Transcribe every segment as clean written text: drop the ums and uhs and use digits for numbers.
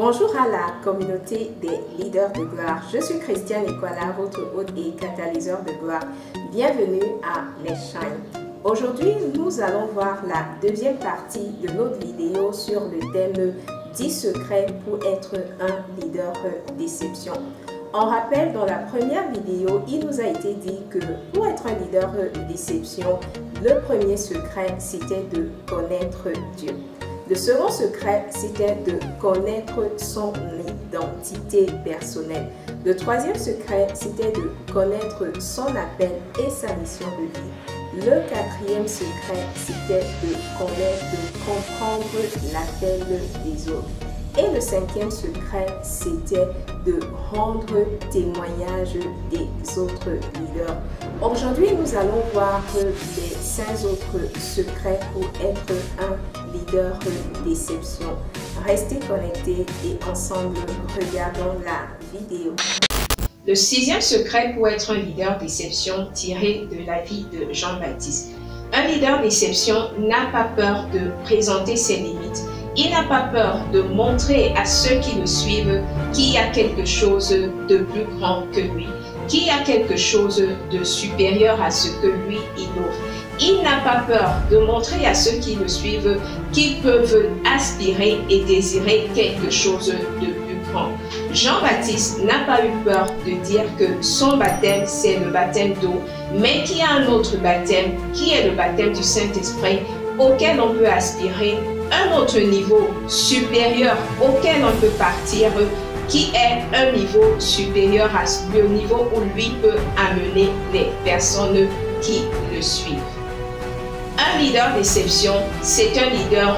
Bonjour à la communauté des leaders de gloire. Je suis Christiane Ekwala, votre hôte et catalyseur de gloire. Bienvenue à Les Shine. Aujourd'hui, nous allons voir la deuxième partie de notre vidéo sur le thème 10 secrets pour être un leader déception. On rappelle, dans la première vidéo, il nous a été dit que pour être un leader de déception, le premier secret, c'était de connaître Dieu. Le second secret, c'était de connaître son identité personnelle. Le troisième secret, c'était de connaître son appel et sa mission de vie. Le quatrième secret, c'était de connaître, de comprendre l'appel des autres. Et le cinquième secret, c'était de rendre témoignage des autres leaders. Aujourd'hui, nous allons voir les 5 autres secrets pour être un leader déception. Restez connectés et ensemble, regardons la vidéo. Le 6e secret pour être un leader déception tiré de la vie de Jean-Baptiste. Un leader déception n'a pas peur de présenter ses limites. Il n'a pas peur de montrer à ceux qui le suivent qu'il y a quelque chose de plus grand que lui, qu'il y a quelque chose de supérieur à ce que lui il offre. Il n'a pas peur de montrer à ceux qui le suivent qu'ils peuvent aspirer et désirer quelque chose de plus grand. Jean-Baptiste n'a pas eu peur de dire que son baptême, c'est le baptême d'eau, mais qu'il y a un autre baptême qui est le baptême du Saint-Esprit auquel on peut aspirer, un autre niveau supérieur auquel on peut partir, qui est un niveau supérieur à le niveau où lui peut amener les personnes qui le suivent. Un leader déception, c'est un leader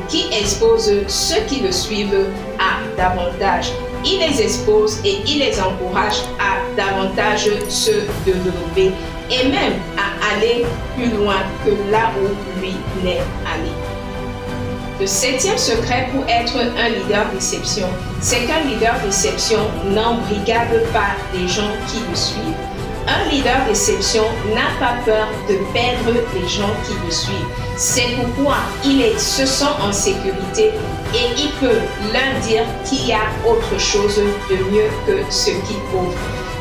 qui expose ceux qui le suivent à davantage. Il les expose et il les encourage à davantage se développer et même à aller plus loin que là où lui n'est allé. Le 7e secret pour être un leader déception, c'est qu'un leader déception n'embrigade pas les gens qui le suivent. Un leader déception n'a pas peur de perdre les gens qui le suivent. C'est pourquoi il se sent en sécurité et il peut leur dire qu'il y a autre chose de mieux que ce qu'il offre.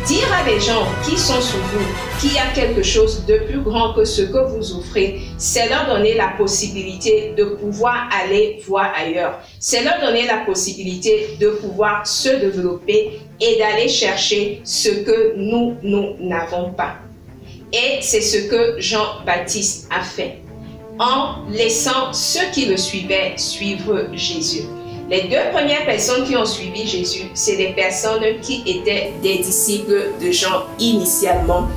Dire à des gens qui sont sous vous qu'il y a quelque chose de plus grand que ce que vous offrez, c'est leur donner la possibilité de pouvoir aller voir ailleurs. C'est leur donner la possibilité de pouvoir se développer et d'aller chercher ce que nous n'avons pas. Et c'est ce que Jean-Baptiste a fait, en laissant ceux qui le suivaient suivre Jésus. Les 2 premières personnes qui ont suivi Jésus, c'est des personnes qui étaient des disciples de Jean initialement.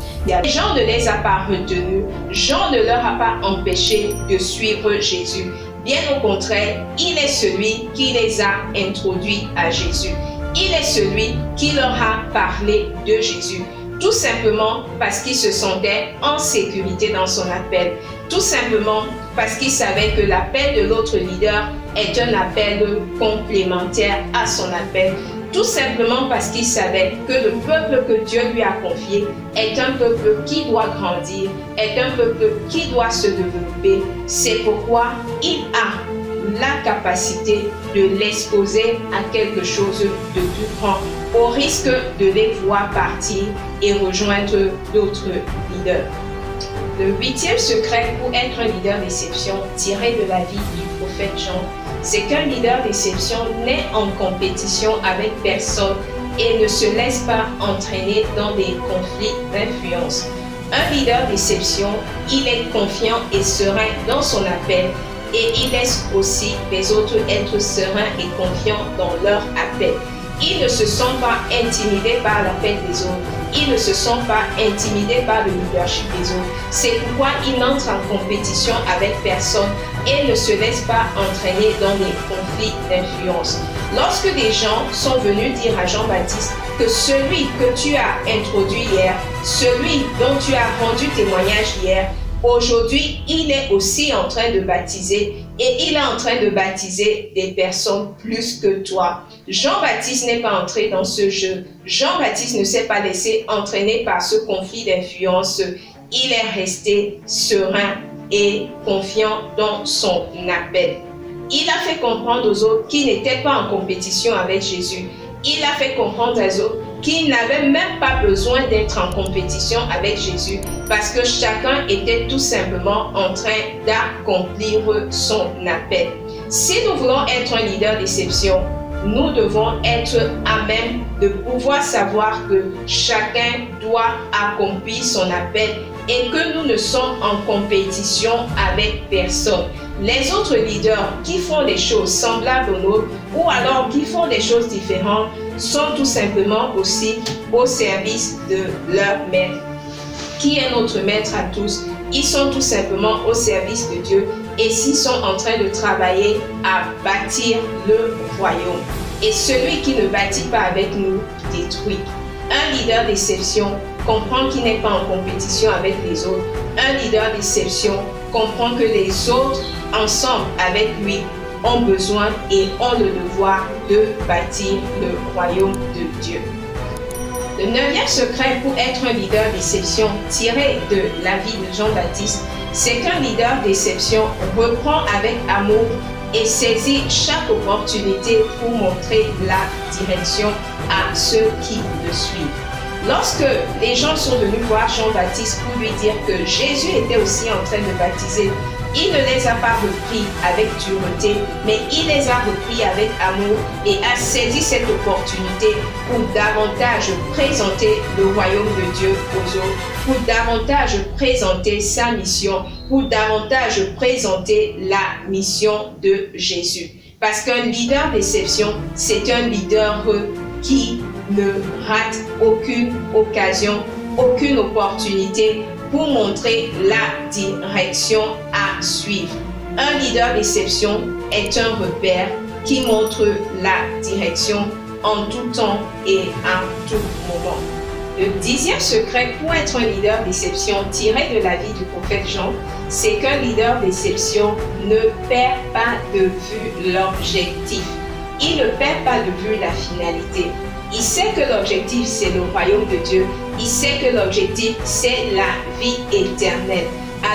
Jean ne les a pas retenus, Jean ne leur a pas empêché de suivre Jésus. Bien au contraire, il est celui qui les a introduits à Jésus. Il est celui qui leur a parlé de Jésus. Tout simplement parce qu'il se sentait en sécurité dans son appel. Tout simplement parce qu'il savait que l'appel de l'autre leader est un appel complémentaire à son appel. Tout simplement parce qu'il savait que le peuple que Dieu lui a confié est un peuple qui doit grandir, est un peuple qui doit se développer. C'est pourquoi il a la capacité de l'exposer à quelque chose de plus grand, au risque de les voir partir et rejoindre d'autres leaders. Le 8e secret pour être un leader déception tiré de la vie du prophète Jean, c'est qu'un leader déception n'est en compétition avec personne et ne se laisse pas entraîner dans des conflits d'influence. Un leader déception, il est confiant et serein dans son appel et il laisse aussi les autres être sereins et confiants dans leur appel. Ils ne se sentent pas intimidés par l'appel des autres. Ils ne se sentent pas intimidés par le leadership des autres. C'est pourquoi ils n'entrent en compétition avec personne et ne se laissent pas entraîner dans des conflits d'influence. Lorsque des gens sont venus dire à Jean-Baptiste que celui que tu as introduit hier, celui dont tu as rendu témoignage hier, aujourd'hui, il est aussi en train de baptiser et il est en train de baptiser des personnes plus que toi. Jean-Baptiste n'est pas entré dans ce jeu. Jean-Baptiste ne s'est pas laissé entraîner par ce conflit d'influence. Il est resté serein et confiant dans son appel. Il a fait comprendre aux autres qu'ils n'étaient pas en compétition avec Jésus. Il a fait comprendre aux autres qu'ils n'avaient même pas besoin d'être en compétition avec Jésus parce que chacun était tout simplement en train d'accomplir son appel. Si nous voulons être un leader d'exception, nous devons être à même de pouvoir savoir que chacun doit accomplir son appel et que nous ne sommes en compétition avec personne. Les autres leaders qui font des choses semblables aux nôtres ou alors qui font des choses différentes sont tout simplement aussi au service de leur maître. Qui est notre maître à tous? Ils sont tout simplement au service de Dieu et s'ils sont en train de travailler à bâtir le royaume. Et celui qui ne bâtit pas avec nous détruit. Un leader d'exception comprend qu'il n'est pas en compétition avec les autres. Un leader d'exception comprend que les autres, ensemble avec lui, ont besoin et ont le devoir de bâtir le royaume de Dieu. Le 9e secret pour être un leader d'exception tiré de la vie de Jean-Baptiste, c'est qu'un leader d'exception reprend avec amour et saisit chaque opportunité pour montrer la direction à ceux qui le suivent. Lorsque les gens sont venus voir Jean-Baptiste pour lui dire que Jésus était aussi en train de baptiser, il ne les a pas repris avec dureté, mais il les a repris avec amour et a saisi cette opportunité pour davantage présenter le royaume de Dieu aux autres, pour davantage présenter sa mission, pour davantage présenter la mission de Jésus. Parce qu'un leader d'exception, c'est un leader qui ne rate aucune occasion, aucune opportunité pour montrer la direction à suivre. Un leader d'exception est un repère qui montre la direction en tout temps et à tout moment. Le 10e secret pour être un leader d'exception tiré de la vie du prophète Jean, c'est qu'un leader d'exception ne perd pas de vue l'objectif. Il ne perd pas de vue la finalité. Il sait que l'objectif, c'est le royaume de Dieu. Il sait que l'objectif, c'est la vie éternelle.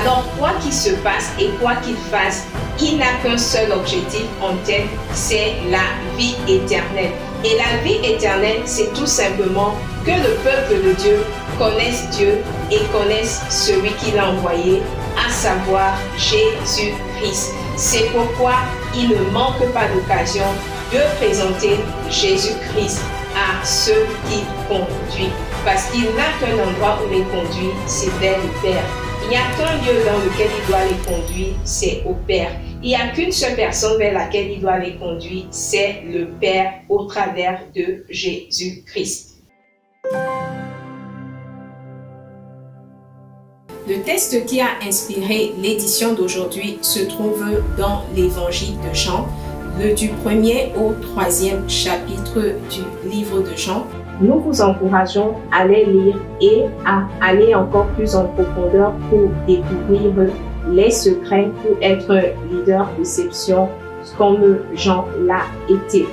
Alors, quoi qu'il se passe et quoi qu'il fasse, il n'a qu'un seul objectif en tête, c'est la vie éternelle. Et la vie éternelle, c'est tout simplement que le peuple de Dieu connaisse Dieu et connaisse celui qui l'a envoyé, à savoir Jésus-Christ. C'est pourquoi il ne manque pas d'occasion de présenter Jésus-Christ à ceux qui conduisent. Parce qu'il n'a qu'un endroit où les conduit, c'est vers le Père. Il n'y a qu'un lieu dans lequel il doit les conduire, c'est au Père. Il n'y a qu'une seule personne vers laquelle il doit les conduire, c'est le Père au travers de Jésus-Christ. Le texte qui a inspiré l'édition d'aujourd'hui se trouve dans l'évangile de Jean, du 1er au 3e chapitre du livre de Jean. Nous vous encourageons à les lire et à aller encore plus en profondeur pour découvrir les secrets pour être un leader d'exception comme Jean l'a été.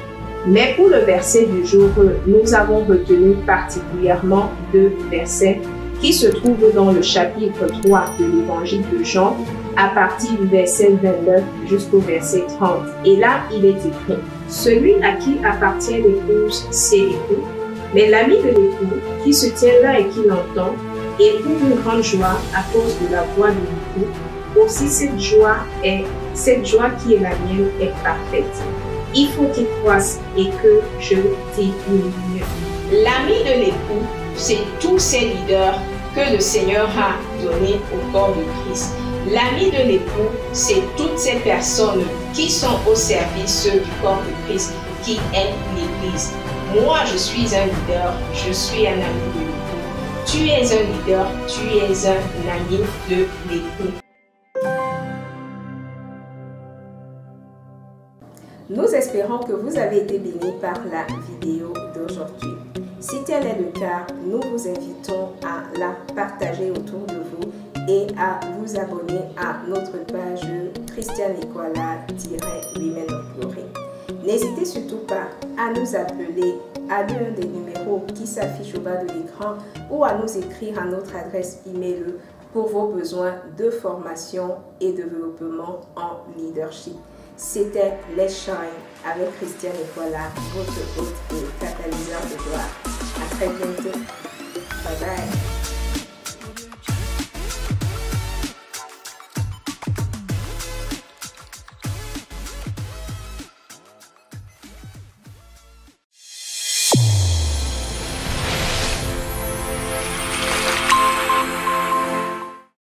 Mais pour le verset du jour, nous avons retenu particulièrement deux versets qui se trouvent dans le chapitre 3 de l'évangile de Jean, à partir du verset 29 jusqu'au verset 30. Et là, il est écrit: celui à qui appartient l'épouse, c'est l'époux, mais l'ami de l'époux qui se tient là et qui l'entend éprouve une grande joie à cause de la voix de l'époux. Aussi cette joie qui est la mienne est parfaite. Il faut qu'il croisse et que je diminue. L'ami de l'époux, c'est tous ces leaders que le Seigneur a donnés au corps de Christ. L'ami de l'époux, c'est toutes ces personnes qui sont au service du corps de Christ, qui est l'Église. Moi, je suis un leader, je suis un ami de l'époux. Tu es un leader, tu es un ami de l'époux. Nous espérons que vous avez été bénis par la vidéo d'aujourd'hui. Si tel est le cas, nous vous invitons à la partager autour de vous et à vous abonner à notre page Christian Ekwala-Women of Glory. N'hésitez surtout pas à nous appeler à l'un des numéros qui s'affichent au bas de l'écran ou à nous écrire à notre adresse email pour vos besoins de formation et développement en leadership. C'était Les Shine avec Christiane Ekwala, votre hôte et catalyseur de gloire. À très bientôt. Bye bye.